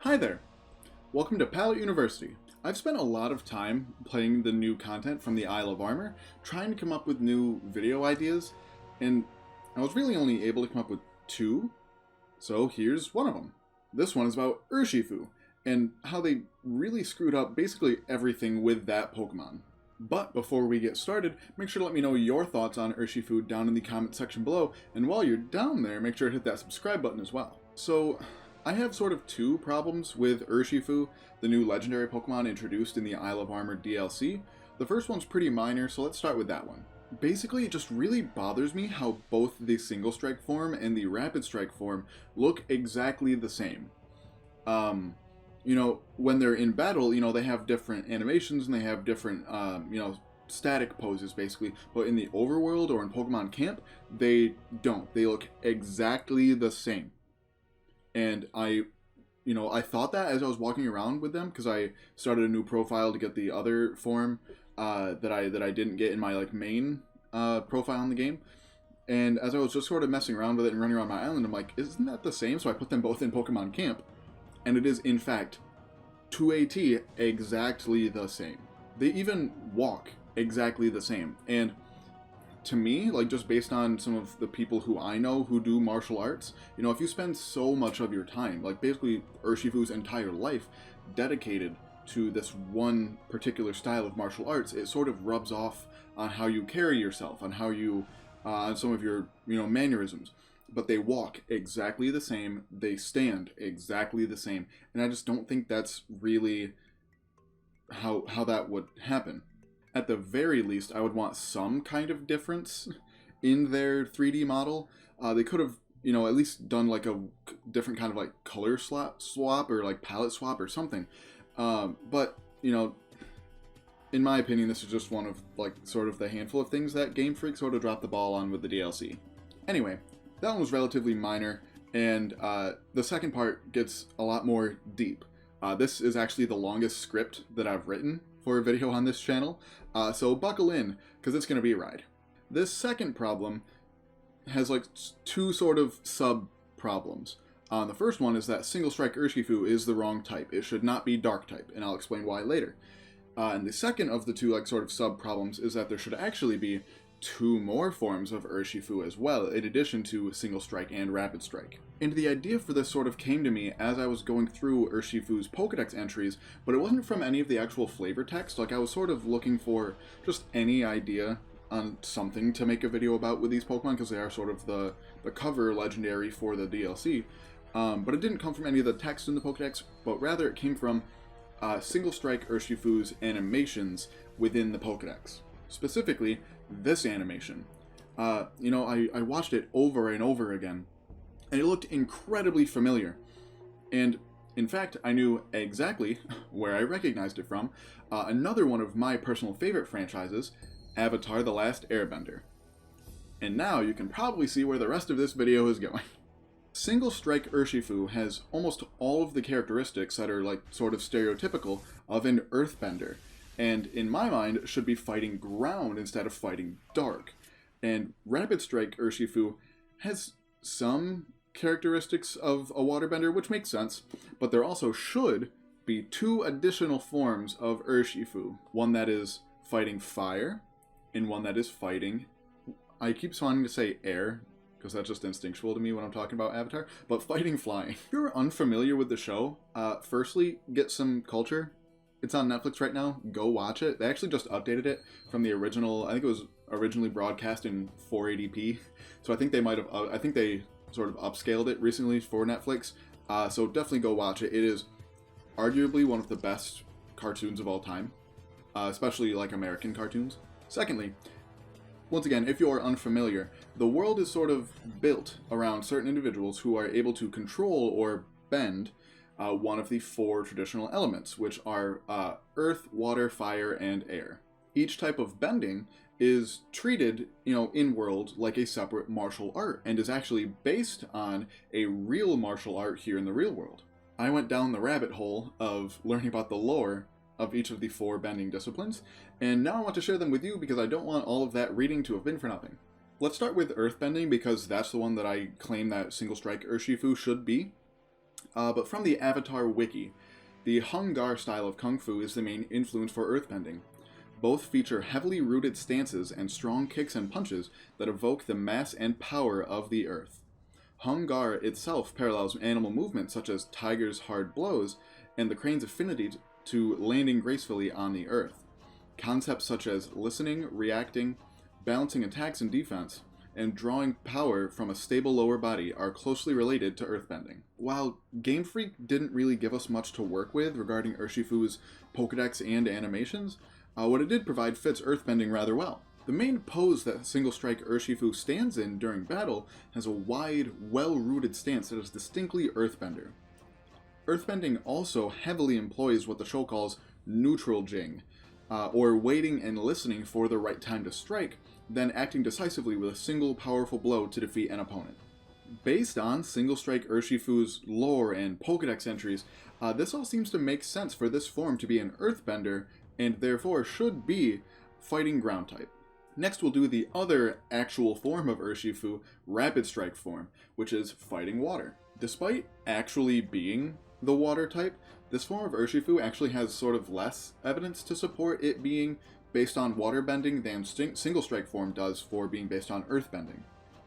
Hi there! Welcome to Pallet University. I've spent a lot of time playing the new content from the Isle of Armor, trying to come up with new video ideas, and I was really only able to come up with two, so here's one of them. This one is about Urshifu, and how they really screwed up basically everything with that Pokemon. But before we get started, make sure to let me know your thoughts on Urshifu down in the comment section below, and while you're down there, make sure to hit that subscribe button as well. So, I have sort of two problems with Urshifu, the new legendary Pokemon introduced in the Isle of Armor DLC. The first one's pretty minor, so let's start with that one. Basically, it just really bothers me how both the Single Strike form and the Rapid Strike form look exactly the same. When they're in battle, they have different animations and they have different, static poses basically, but in the overworld or in Pokemon Camp, they don't. They look exactly the same. And I thought that as I was walking around with them, because I started a new profile to get the other form that I didn't get in my main profile in the game. And as I was just sort of messing around with it and running around my island, I'm like, isn't that the same? So I put them both in Pokemon Camp, and it is in fact to a T exactly the same. They even walk exactly the same. And to me, just based on some of the people who I know who do martial arts, if you spend so much of your time, basically Urshifu's entire life, dedicated to this one particular style of martial arts, it sort of rubs off on how you carry yourself, on how you, on some of your, mannerisms. But they walk exactly the same, they stand exactly the same, and I just don't think that's really how that would happen. At the very least, I would want some kind of difference in their 3D model. They could have, at least done a different kind of color swap or palette swap or something. But in my opinion, this is just one of sort of the handful of things that Game Freak sort of dropped the ball on with the DLC. Anyway, that one was relatively minor, and the second part gets a lot more deep. This is actually the longest script that I've written for a video on this channel, so buckle in, because it's going to be a ride. This second problem has two sort of sub-problems. The first one is that Single Strike Urshifu is the wrong type. It should not be Dark type, and I'll explain why later. And the second of the two sort of sub-problems is that there should actually be two more forms of Urshifu as well, in addition to Single Strike and Rapid Strike. And the idea for this sort of came to me as I was going through Urshifu's Pokedex entries, but it wasn't from any of the actual flavor text. I was sort of looking for just any idea on something to make a video about with these Pokemon, because they are sort of the cover legendary for the DLC. But it didn't come from any of the text in the Pokedex, but rather it came from Single Strike Urshifu's animations within the Pokedex. Specifically, this animation. I watched it over and over again, and it looked incredibly familiar. And in fact, I knew exactly where I recognized it from. Another one of my personal favorite franchises, Avatar: The Last Airbender. And now you can probably see where the rest of this video is going. Single Strike Urshifu has almost all of the characteristics that are sort of stereotypical of an Earthbender, and in my mind should be fighting ground instead of fighting dark. And Rapid Strike Urshifu has some characteristics of a Waterbender, which makes sense, but there also should be two additional forms of Urshifu. One that is fighting fire, and one that is fighting, I keep wanting to say air, because that's just instinctual to me when I'm talking about Avatar, but fighting flying. If you're unfamiliar with the show, firstly, get some culture. It's on Netflix right now. Go watch it. They actually just updated it from the original. I think it was originally broadcast in 480p. So I think they sort of upscaled it recently for Netflix. So definitely go watch it. It is arguably one of the best cartoons of all time, especially American cartoons. Secondly, once again, if you're unfamiliar, the world is sort of built around certain individuals who are able to control or bend one of the four traditional elements, which are earth, water, fire, and air. Each type of bending is treated, in-world like a separate martial art, and is actually based on a real martial art here in the real world. I went down the rabbit hole of learning about the lore of each of the four bending disciplines, and now I want to share them with you because I don't want all of that reading to have been for nothing. Let's start with Earthbending, because that's the one that I claim that Single Strike Urshifu should be. But from the Avatar wiki, the Hung Gar style of Kung Fu is the main influence for Earthbending. Both feature heavily rooted stances and strong kicks and punches that evoke the mass and power of the earth. Hung Gar itself parallels animal movement such as Tiger's hard blows and the crane's affinity to landing gracefully on the earth. Concepts such as listening, reacting, balancing attacks and defense, and drawing power from a stable lower body are closely related to Earthbending. While Game Freak didn't really give us much to work with regarding Urshifu's Pokedex and animations, what it did provide fits Earthbending rather well. The main pose that Single Strike Urshifu stands in during battle has a wide, well-rooted stance that is distinctly Earthbender. Earthbending also heavily employs what the show calls neutral jing, or waiting and listening for the right time to strike, then acting decisively with a single powerful blow to defeat an opponent. Based on Single Strike Urshifu's lore and Pokedex entries, this all seems to make sense for this form to be an Earthbender, and therefore should be fighting ground type. Next we'll do the other actual form of Urshifu, Rapid Strike form, which is fighting water. Despite actually being the water type, this form of Urshifu actually has sort of less evidence to support it being based on Waterbending than Single Strike form does for being based on Earthbending.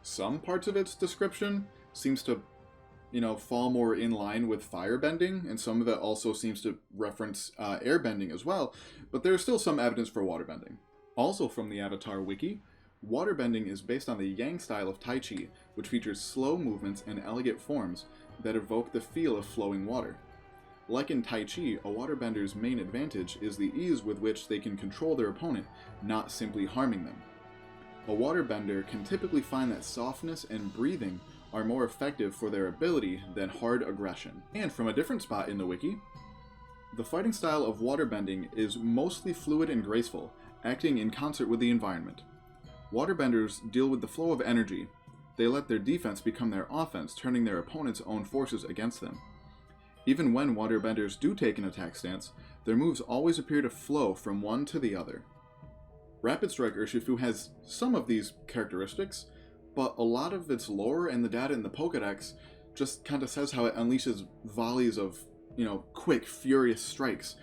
Some parts of its description seems to, fall more in line with Firebending, and some of it also seems to reference Airbending as well, but there's still some evidence for Waterbending. Also from the Avatar wiki, Waterbending is based on the Yang style of Tai Chi, which features slow movements and elegant forms that evoke the feel of flowing water. Like in Tai Chi, a waterbender's main advantage is the ease with which they can control their opponent, not simply harming them. A waterbender can typically find that softness and breathing are more effective for their ability than hard aggression. And from a different spot in the wiki, the fighting style of waterbending is mostly fluid and graceful, acting in concert with the environment. Waterbenders deal with the flow of energy. They let their defense become their offense, turning their opponent's own forces against them. Even when waterbenders do take an attack stance, their moves always appear to flow from one to the other. Rapid Strike Urshifu has some of these characteristics, but a lot of its lore and the data in the Pokedex just kind of says how it unleashes volleys of, quick, furious strikes,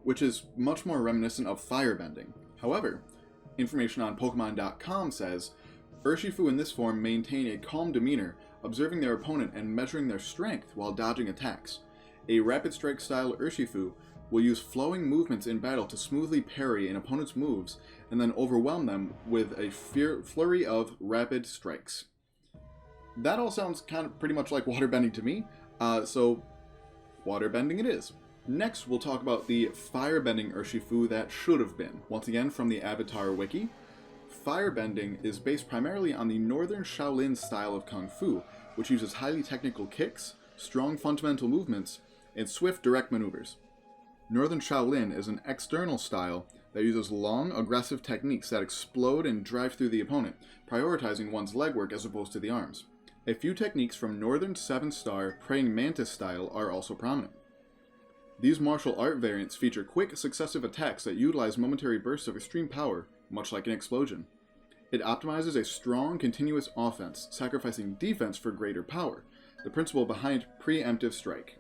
which is much more reminiscent of Firebending. However, information on Pokemon.com says, Urshifu in this form maintain a calm demeanor, observing their opponent and measuring their strength while dodging attacks. A Rapid Strike style Urshifu will use flowing movements in battle to smoothly parry an opponent's moves and then overwhelm them with a flurry of rapid strikes. That all sounds kind of pretty much like Waterbending to me, so Waterbending it is. Next, we'll talk about the Firebending Urshifu that should have been. Once again, from the Avatar wiki, Firebending is based primarily on the Northern Shaolin style of Kung Fu, which uses highly technical kicks, strong fundamental movements, and swift direct maneuvers. Northern Shaolin is an external style that uses long, aggressive techniques that explode and drive through the opponent, prioritizing one's legwork as opposed to the arms. A few techniques from Northern 7-star Praying Mantis style are also prominent. These martial art variants feature quick, successive attacks that utilize momentary bursts of extreme power, much like an explosion. It optimizes a strong, continuous offense, sacrificing defense for greater power, the principle behind preemptive strike.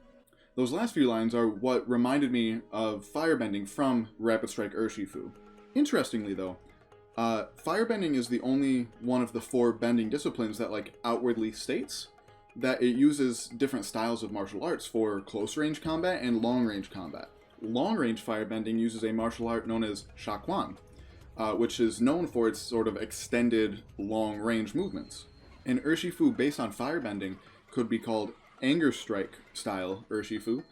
Those last few lines are what reminded me of Firebending from Rapid Strike Urshifu. Interestingly though, Firebending is the only one of the 4 bending disciplines that outwardly states that it uses different styles of martial arts for close range combat and long range combat. Long range Firebending uses a martial art known as Shaquan, which is known for its sort of extended long range movements. An Urshifu based on Firebending could be called Anger Strike style Urshifu,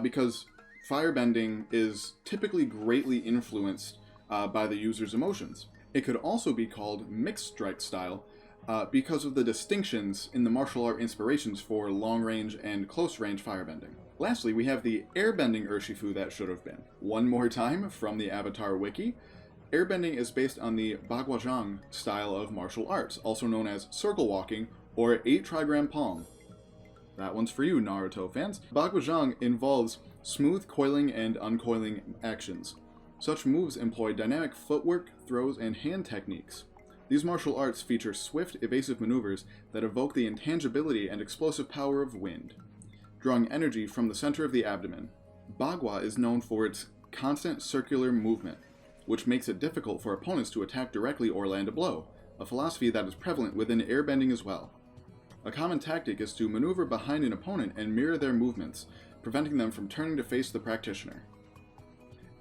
because Firebending is typically greatly influenced by the user's emotions. It could also be called Mixed Strike style, because of the distinctions in the martial art inspirations for long-range and close-range Firebending. Lastly, we have the Airbending Urshifu that should have been. One more time from the Avatar wiki, Airbending is based on the Baguazhang style of martial arts, also known as circle walking or 8-trigram palm. That one's for you, Naruto fans. Baguazhang involves smooth coiling and uncoiling actions. Such moves employ dynamic footwork, throws, and hand techniques. These martial arts feature swift, evasive maneuvers that evoke the intangibility and explosive power of wind. drawing energy from the center of the abdomen. Bagua is known for its constant circular movement, which makes it difficult for opponents to attack directly or land a blow, a philosophy that is prevalent within airbending as well. A common tactic is to maneuver behind an opponent and mirror their movements, preventing them from turning to face the practitioner.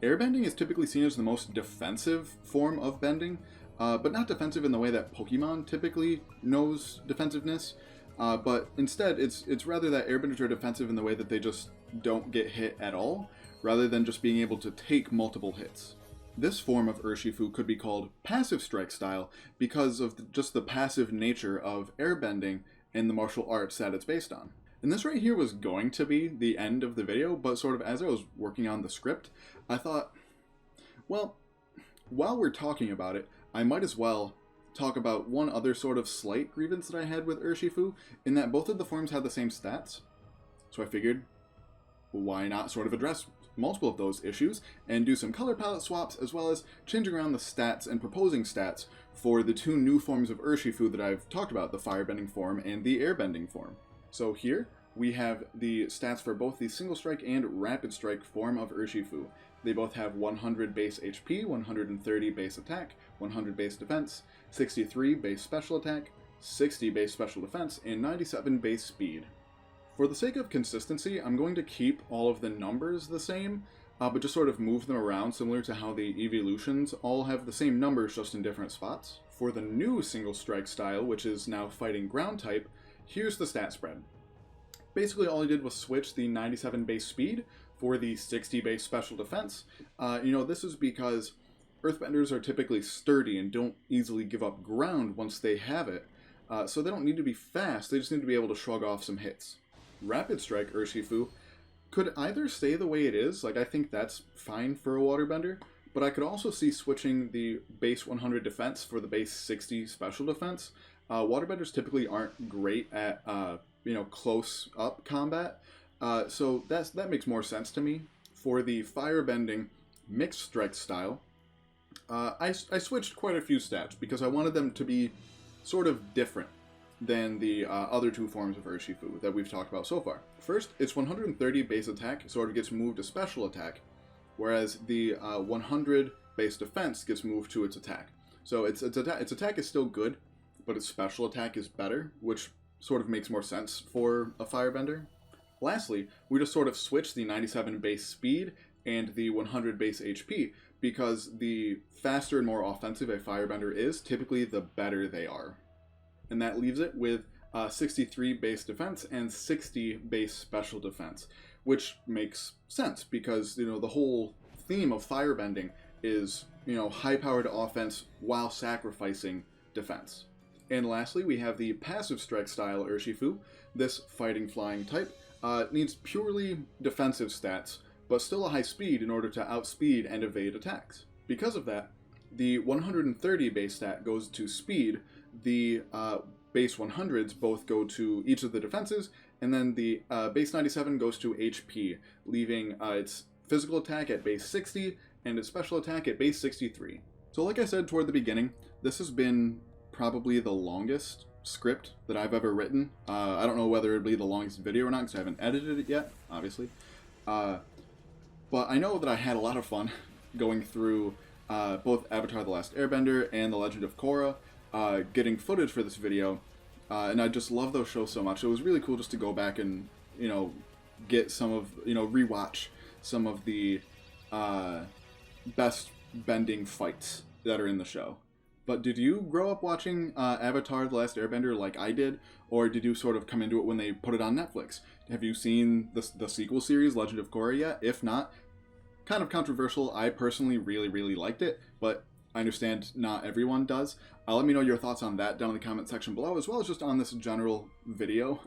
Airbending is typically seen as the most defensive form of bending, but not defensive in the way that Pokemon typically knows defensiveness, but instead it's rather that airbenders are defensive in the way that they just don't get hit at all, rather than just being able to take multiple hits. This form of Urshifu could be called passive strike style because of just the passive nature of airbending and the martial arts that it's based on. And this right here was going to be the end of the video, but sort of as I was working on the script, I thought, well, while we're talking about it, I might as well talk about one other sort of slight grievance that I had with Urshifu, in that both of the forms had the same stats. So I figured, why not sort of address multiple of those issues and do some color palette swaps, as well as changing around the stats and proposing stats for the two new forms of Urshifu that I've talked about, the Firebending form and the Airbending form. So here we have the stats for both the Single Strike and Rapid Strike form of Urshifu. They both have 100 base HP, 130 base attack, 100 base defense, 63 base special attack, 60 base special defense, and 97 base speed. For the sake of consistency, I'm going to keep all of the numbers the same, but just sort of move them around similar to how the evolutions all have the same numbers just in different spots. For the new Single Strike style, which is now fighting ground type, here's the stat spread. Basically all I did was switch the 97 base speed for the 60 base special defense. This is because Earthbenders are typically sturdy and don't easily give up ground once they have it, so they don't need to be fast, they just need to be able to shrug off some hits. Rapid Strike Urshifu could either stay the way it is, like I think that's fine for a Waterbender, but I could also see switching the base 100 defense for the base 60 special defense. Waterbenders typically aren't great at close-up combat, so that makes more sense to me. For the Firebending Mixed Strike style, I switched quite a few stats because I wanted them to be sort of different than the other two forms of Urshifu that we've talked about so far. First, its 130 base attack sort of gets moved to special attack, whereas the 100 base defense gets moved to its attack. So its attack is still good, but its special attack is better, which sort of makes more sense for a Firebender. Lastly, we just sort of switch the 97 base speed and the 100 base HP, because the faster and more offensive a Firebender is, typically the better they are. And that leaves it with 63 base defense and 60 base special defense, which makes sense because, the whole theme of Firebending is, high-powered offense while sacrificing defense. And lastly, we have the passive strike style Urshifu. This fighting flying type needs purely defensive stats, but still a high speed in order to outspeed and evade attacks. Because of that, the 130 base stat goes to speed, the base 100s both go to each of the defenses, and then the base 97 goes to HP, leaving its physical attack at base 60 and its special attack at base 63. So like I said toward the beginning, this has been probably the longest script that I've ever written. I don't know whether it'll be the longest video or not because I haven't edited it yet, obviously. But I know that I had a lot of fun going through both Avatar: The Last Airbender and The Legend of Korra, getting footage for this video, and I just love those shows so much. It was really cool just to go back and, get some of, rewatch some of the best bending fights that are in the show. But did you grow up watching Avatar: The Last Airbender like I did, or did you sort of come into it when they put it on Netflix? Have you seen the sequel series, Legend of Korra, yet? If not, kind of controversial. I personally really, really liked it, but I understand not everyone does. Let me know your thoughts on that down in the comment section below, as well as just on this general video.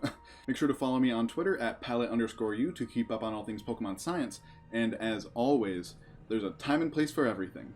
Make sure to follow me on Twitter at Pallet_U to keep up on all things Pokemon science. And as always, there's a time and place for everything.